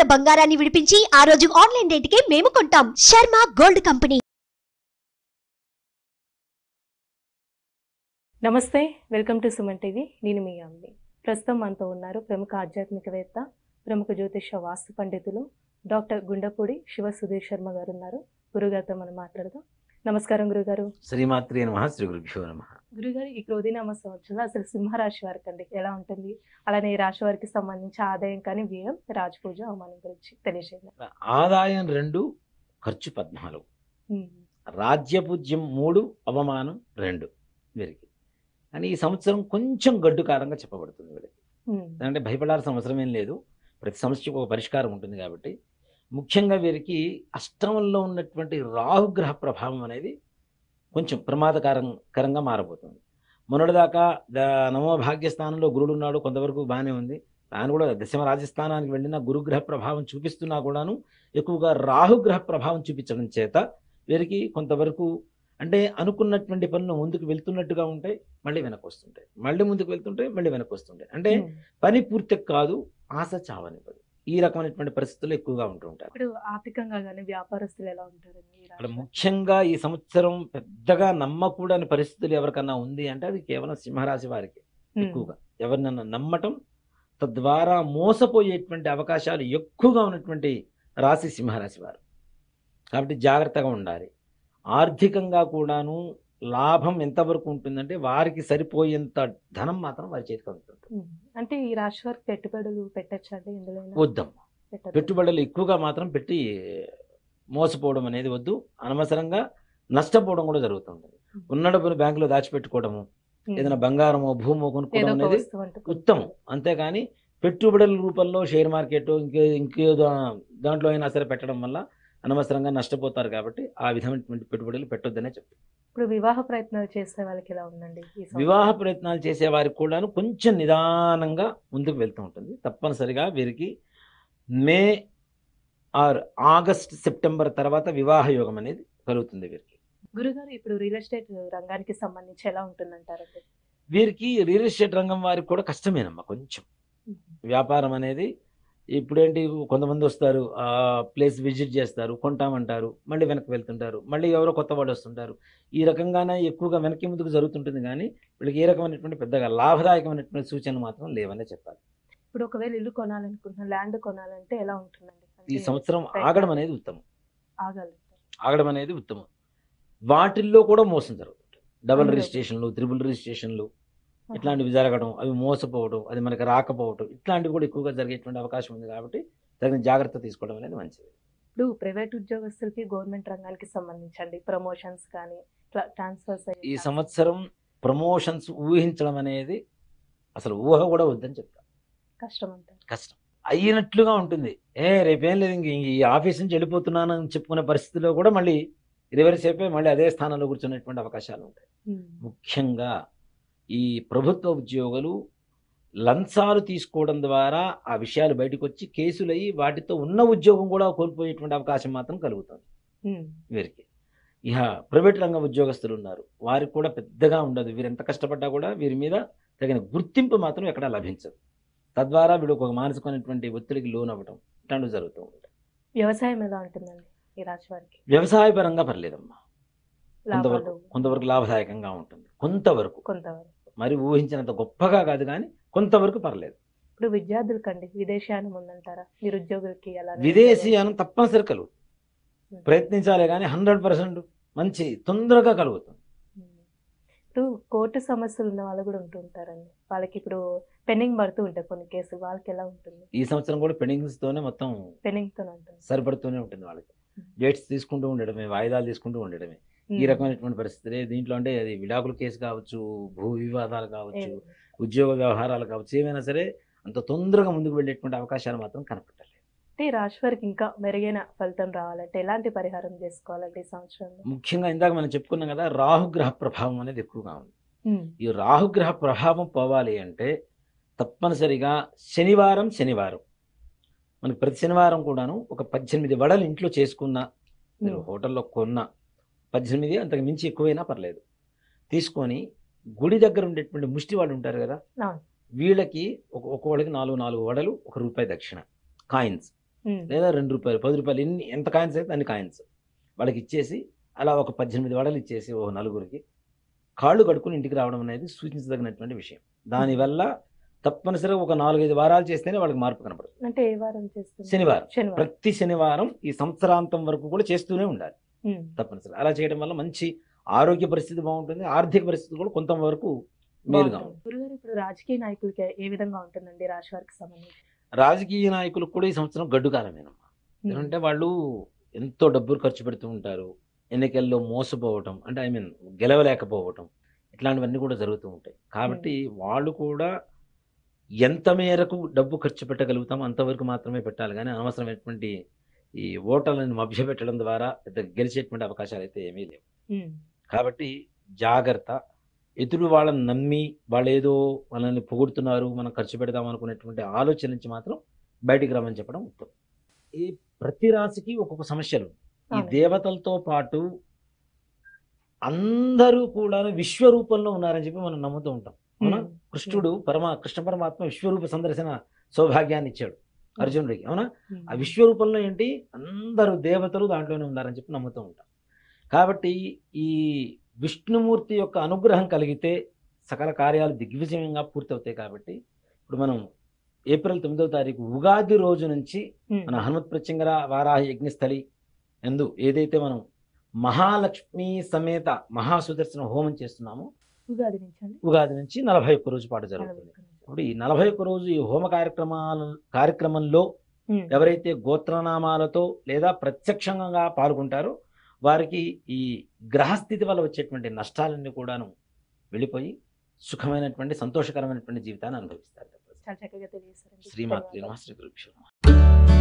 గ్రాముల బంగారాన్ని విడిపించి ఆ రోజు ఆన్లైన్ రేటుకే మేము కొంటాం. Sharma gold company. నమస్తే, వెల్కమ్ టు సుమన్ టీవీ. నేను మీ అమ్మి. ప్రస్తుతం మనతో ఉన్నారు ప్రముఖ ఆధ్యాత్మికవేత్త, ప్రముఖ జ్యోతిష వాస్తు పండితులు డాక్టర్ గుండపూడి శివ సుధీర్ శర్మ గారు ఉన్నారు. గురుగారితో మనం మాట్లాడదాం. నమస్కారం గురుగారు. శ్రీమాత్రే నమః, శ్రీ గురుభ్యో నమః. గురుగారు, ఈ క్రోధినామ సంవత్సరంలో అసలు సింహరాశి వారికి అండి ఎలా ఉంటుంది, అలానే ఈ రాశి వారికి సంబంధించి ఆదాయం కానీ వ్యయం, రాజపూజ, అవమానం గురించి తెలియజేయండి. ఆదాయం 2, ఖర్చు 14, రాజ్యపూజ్యం 3, అవమానం 2 వీరికి. కానీ ఈ సంవత్సరం కొంచెం గడ్డుకారంగా చెప్పబడుతుంది వీరికి. అంటే భయపడాల్సిన అవసరం ఏం లేదు, ప్రతి సమస్యకు ఒక పరిష్కారం ఉంటుంది కాబట్టి. ముఖ్యంగా వీరికి అష్టమంలో ఉన్నటువంటి రాహుగ్రహ ప్రభావం అనేది కొంచెం ప్రమాదకరంగా మారబోతుంది. మొన్నటిదాకా నవమ భాగ్యస్థానంలో గురుడు ఉన్నాడు, కొంతవరకు బాగానే ఉంది. ఆయన కూడా దశమ రాజస్థానానికి వెళ్ళిన గురుగ్రహ ప్రభావం చూపిస్తున్నా కూడాను ఎక్కువగా రాహుగ్రహ ప్రభావం చూపించడం చేత వీరికి కొంతవరకు అంటే అనుకున్నటువంటి పనులు ముందుకు వెళ్తున్నట్టుగా ఉంటాయి, మళ్ళీ వెనక్కి వస్తుంటాయి, మళ్ళీ ముందుకు వెళ్తుంటాయి, మళ్ళీ వెనక్కి వస్తుంటాయి. అంటే పని పూర్తి కాదు, ఆశ చావనివ్వదు. ఈ రకమైనటువంటి పరిస్థితులు ఎక్కువగా ఉంటూ ఉంటారు. ఇప్పుడు ఆర్థికంగా కానీ వ్యాపారస్తులు ఎలా ఉంటారండి? అక్కడ ముఖ్యంగా ఈ సంవత్సరం పెద్దగా నమ్మకూడని పరిస్థితులు ఎవరికన్నా ఉంది అంటే అది కేవలం సింహరాశి వారికి. ఎక్కువగా ఎవరినన్నా నమ్మటం, తద్వారా మోసపోయేటువంటి అవకాశాలు ఎక్కువగా ఉన్నటువంటి రాశి సింహరాశి వారు. కాబట్టి జాగ్రత్తగా ఉండాలి. ఆర్థికంగా కూడాను లాభం ఎంతవరకు ఉంటుందంటే వారికి సరిపోయేంత ధనం మాత్రం వారి చేతికి అందుతుంది. అంటే ఈ రాశి వారికి పెట్టుబడులు పెట్టచ్చండి? ఇందులో వద్దమ్మా, పెట్టుబడులు ఎక్కువగా మాత్రం పెట్టి మోసపోవడం అనేది వద్దు. అనవసరంగా నష్టపోవడం కూడా జరుగుతుంది. ఉన్న డబ్బులు బ్యాంకులో దాచిపెట్టుకోవడము, ఏదైనా బంగారమో భూమో కొనుక్కోవడం అనేది ఉత్తమం. అంతేగాని పెట్టుబడుల రూపంలో షేర్ మార్కెట్ ఇంకే దాంట్లో అయినా సరే పెట్టడం వల్ల అనవసరంగా నష్టపోతారు. కాబట్టి ఆ విధమైనటువంటి పెట్టుబడులు పెట్టొద్దనే చెప్తారు. ఇప్పుడు వివాహ ప్రయత్నాలు చేసే వాళ్ళకి ఎలా ఉందండి? వివాహ ప్రయత్నాలు చేసే వారికి కూడాను కొంచెం నిదానంగా ముందుకు వెళ్తూ ఉంటుంది. తప్పనిసరిగా వీరికి మే ఆర్ ఆగస్ట్ సెప్టెంబర్ తర్వాత వివాహ యోగం అనేది కలుగుతుంది వీరికి. గురుగారు, ఇప్పుడు రియల్ ఎస్టేట్ రంగానికి సంబంధించి ఎలా ఉంటుందంటారండి? వీరికి రియల్ ఎస్టేట్ రంగం వారికి కూడా కష్టమేనమ్మా కొంచెం. వ్యాపారం అనేది ఇప్పుడేంటి, కొంతమంది వస్తారు, ఆ ప్లేస్ విజిట్ చేస్తారు, కొంటామంటారు, మళ్ళీ వెనక్కి వెళ్తుంటారు, మళ్ళీ ఎవరో కొత్త వాళ్ళు వస్తుంటారు. ఈ రకంగానే ఎక్కువగా వెనక్కి ముందుకు జరుగుతుంటుంది. కానీ వీళ్ళకి ఏ రకమైనటువంటి పెద్దగా లాభదాయకమైనటువంటి సూచనలు మాత్రం లేవనే చెప్పాలి. ఇప్పుడు ఒకవేళ ఇల్లు కొనాలనుకుంటున్నా, ల్యాండ్ కొనాలంటే ఎలా ఉంటుందండి? ఈ సంవత్సరం ఆగడం అనేది ఉత్తమం. ఆగడం అనేది ఉత్తమం. వాటిల్లో కూడా మోసం జరుగుతుంది. డబుల్ రిజిస్ట్రేషన్లు, త్రిబుల్ రిజిస్ట్రేషన్లు ఇట్లాంటివి జరగడం, అవి మోసపోవడం, అది మనకి రాకపోవడం, ఇట్లాంటివి కూడా ఎక్కువగా జరిగేటువంటి అవకాశం ఉంది. కాబట్టి తగిన జాగ్రత్త తీసుకోవడం అనేది మంచిది. ఇప్పుడు ప్రైవేట్ ఉద్యోగస్తులకి గవర్నమెంట్ రంగానికి సంబంధించండి ప్రమోషన్స్ కానీ ట్రాన్స్ఫర్స్ ఈ సంవత్సరం ప్రమోషన్స్ ఊహించడం అనేది అసలు ఊహ కూడా వద్దని చెప్తాను. కష్టం అయినట్లుగా ఉంటుంది. రేపేం లేదు, ఇంక ఈ ఆఫీస్ నుంచి వెళ్ళిపోతున్నాను అని చెప్పుకునే పరిస్థితిలో కూడా మళ్ళీ రివర్స్ అయిపోయి మళ్ళీ అదే స్థానంలో కూర్చునేటువంటి అవకాశాలు ఉంటాయి. ముఖ్యంగా ఈ ప్రభుత్వ ఉద్యోగులు లంచాలు తీసుకోవడం ద్వారా ఆ విషయాలు బయటకు వచ్చి కేసులయ్యి వాటితో ఉన్న ఉద్యోగం కూడా కోల్పోయేటువంటి అవకాశం మాత్రం కలుగుతుంది వీరికి. ఇక ప్రైవేట్ రంగ ఉద్యోగస్తులు ఉన్నారు, వారికి కూడా పెద్దగా ఉండదు. వీరు ఎంత కష్టపడ్డా కూడా వీరి మీద తగిన గుర్తింపు మాత్రం ఎక్కడా లభించదు. తద్వారా వీడు ఒక మానసికమైనటువంటి ఒత్తిడికి లోనవ్వడం ఇట్లాంటివి జరుగుతూ ఉంటాయి. వ్యవసాయం ఎలా ఉంటుందండి ఈ రాశి వారికి? వ్యవసాయ పరంగా పర్లేదమ్మా, కొంతవరకు లాభదాయకంగా ఉంటుంది. కొంతవరకు మరి ఊహించినంత గొప్పగా కాదు, కానీ కొంతవరకు పర్లేదు. ఇప్పుడు విద్యార్థులకండి విదేశీయానం ఉందంటారా? నిరుద్యోగులకి విదేశీయానం తప్పనిసరి కలుగుతుంది. ప్రయత్నించాలి కానీ 100% మంచి తొందరగా కలుగుతుంది. ఇప్పుడు కోర్టు సమస్యలు ఉన్న వాళ్ళు కూడా ఉంటుంటారండి, వాళ్ళకి ఇప్పుడు పెండింగ్ పడుతూ ఉంటాయి కొన్ని కేసులు, వాళ్ళకి ఎలా ఉంటుంది? ఈ సంవత్సరం కూడా పెండింగ్స్ తోనే మొత్తం సరిపడుతూనే ఉంటుంది. వాళ్ళకి డేట్స్ తీసుకుంటూ ఉండడమే, వాయిదాలు తీసుకుంటూ ఉండడమే ఈ రకమైనటువంటి పరిస్థితులే. దీంట్లో అంటే అది విడాకుల కేసు కావచ్చు, భూ వివాదాలు కావచ్చు, ఉద్యోగ వ్యవహారాలు కావచ్చు, ఏమైనా సరే అంత తొందరగా ముందుకు వెళ్ళేటువంటి అవకాశాలు మాత్రం కనపడలేదు. అంటే రాశి వారికి ఇంకా మెరుగైన ఫలితం రావాలంటే ఎలాంటి పరిహారం చేసుకోవాలంటే ఈ సంవత్సరంలో? ముఖ్యంగా ఇందాక మనం చెప్పుకున్నాం కదా, రాహుగ్రహ ప్రభావం అనేది ఎక్కువగా ఉంది. ఈ రాహుగ్రహ ప్రభావం పోవాలి అంటే తప్పనిసరిగా శనివారం మనకి ప్రతి శనివారం కూడాను ఒక 18 వడలు ఇంట్లో చేసుకున్న, మీరు హోటల్లో కొన్న 18 అంతకు మించి ఎక్కువైనా పర్లేదు, తీసుకొని గుడి దగ్గర ఉండేటువంటి ముష్టి వాళ్ళు ఉంటారు కదా, వీళ్ళకి ఒక్కొక్కడికి 4 వడలు, ₹1 దక్షిణ కాయిన్స్ లేదా ₹2 ₹10 ఎంత కాయిన్స్ అయితే అన్ని కాయిన్స్ వాళ్ళకి ఇచ్చేసి అలా ఒక 18 వడలు ఇచ్చేసి ఓ నలుగురికి కాళ్ళు కడుక్కుని ఇంటికి రావడం అనేది సూచించదగినటువంటి విషయం. దానివల్ల తప్పనిసరిగా ఒక 4-5 వారాలు చేస్తేనే వాళ్ళకి మార్పు కనపడుతుంది. అంటే ఏ వారం చేస్తుంది? శనివారం, ప్రతి శనివారం ఈ సంవత్సరాంతం వరకు కూడా చేస్తూనే ఉండాలి తప్పనిసరిగా. అలా చేయడం వల్ల మంచి ఆరోగ్య పరిస్థితి బాగుంటుంది, ఆర్థిక పరిస్థితి కూడా కొంతవరకు మేలుగా ఉంటుంది. గురుగారు, ఇప్పుడు రాజకీయ నాయకులకి ఏ విధంగా ఉంటుందండి రాశి వారికి సంబంధించి? రాజకీయ నాయకులకు కూడా ఈ సంవత్సరం గడ్డుకాలమేనమ్మా. ఎందుకంటే వాళ్ళు ఎంతో డబ్బులు ఖర్చు పెడుతూ ఉంటారు, ఎన్నికల్లో మోసపోవటం, అంటే గెలవలేకపోవటం, ఇట్లాంటివన్నీ కూడా జరుగుతూ ఉంటాయి. కాబట్టి వాళ్ళు కూడా ఎంత మేరకు డబ్బు ఖర్చు పెట్టగలుగుతాం అంతవరకు మాత్రమే పెట్టాలి, కానీ అనవసరమైనటువంటి ఈ ఓటర్లను మభ్యపెట్టడం ద్వారా గెలిచేటువంటి అవకాశాలు అయితే ఏమీ లేవు. కాబట్టి జాగ్రత్త. ఎదురు వాళ్ళని నమ్మి వాళ్ళు ఏదో మనల్ని పొగుడుతున్నారు, మనం ఖర్చు పెడదాం అనుకునేటువంటి ఆలోచన నుంచి మాత్రం బయటికి రమ్మని చెప్పడం ఉత్తమం. ఈ ప్రతి రాశికి ఒక్కొక్క సమస్యలు. ఈ దేవతలతో పాటు అందరూ కూడా విశ్వరూపంలో ఉన్నారని చెప్పి మనం నమ్ముతూ ఉంటాం. అవునా? కృష్ణ పరమాత్మ విశ్వరూప సందర్శన సౌభాగ్యాన్ని ఇచ్చాడు అర్జునుడికి. అవునా? ఆ విశ్వరూపంలో ఏంటి, అందరూ దేవతలు దాంట్లోనే ఉన్నారని చెప్పి నమ్ముతూ ఉంటాం. కాబట్టి ఈ విష్ణుమూర్తి యొక్క అనుగ్రహం కలిగితే సకల కార్యాలు దిగ్విజయంగా పూర్తవుతాయి. కాబట్టి ఇప్పుడు మనం ఏప్రిల్ 9వ తారీఖు ఉగాది రోజు నుంచి మన హనుమత్ ప్రత్యంగర వారాహి యజ్ఞస్థలి ఎందు ఏదైతే మనం మహాలక్ష్మి సమేత మహాసుదర్శన హోమం చేస్తున్నామో ఉగాది నుంచి 41 రోజు పాటు జరుగుతుంది. ఇప్పుడు ఈ 41 రోజు ఈ హోమ కార్యక్రమంలో ఎవరైతే గోత్రనామాలతో లేదా ప్రత్యక్షంగా పాల్గొంటారో వారికి ఈ గ్రహస్థితి వల్ల వచ్చేటువంటి నష్టాలన్నీ కూడాను వెళ్ళిపోయి సుఖమైనటువంటి సంతోషకరమైనటువంటి జీవితాన్ని అనుభవిస్తారు. చాలా చక్కగా తెలియజేశారండి. శ్రీమాత్రే నమః. శ్రీ గురుభ్యో నమః.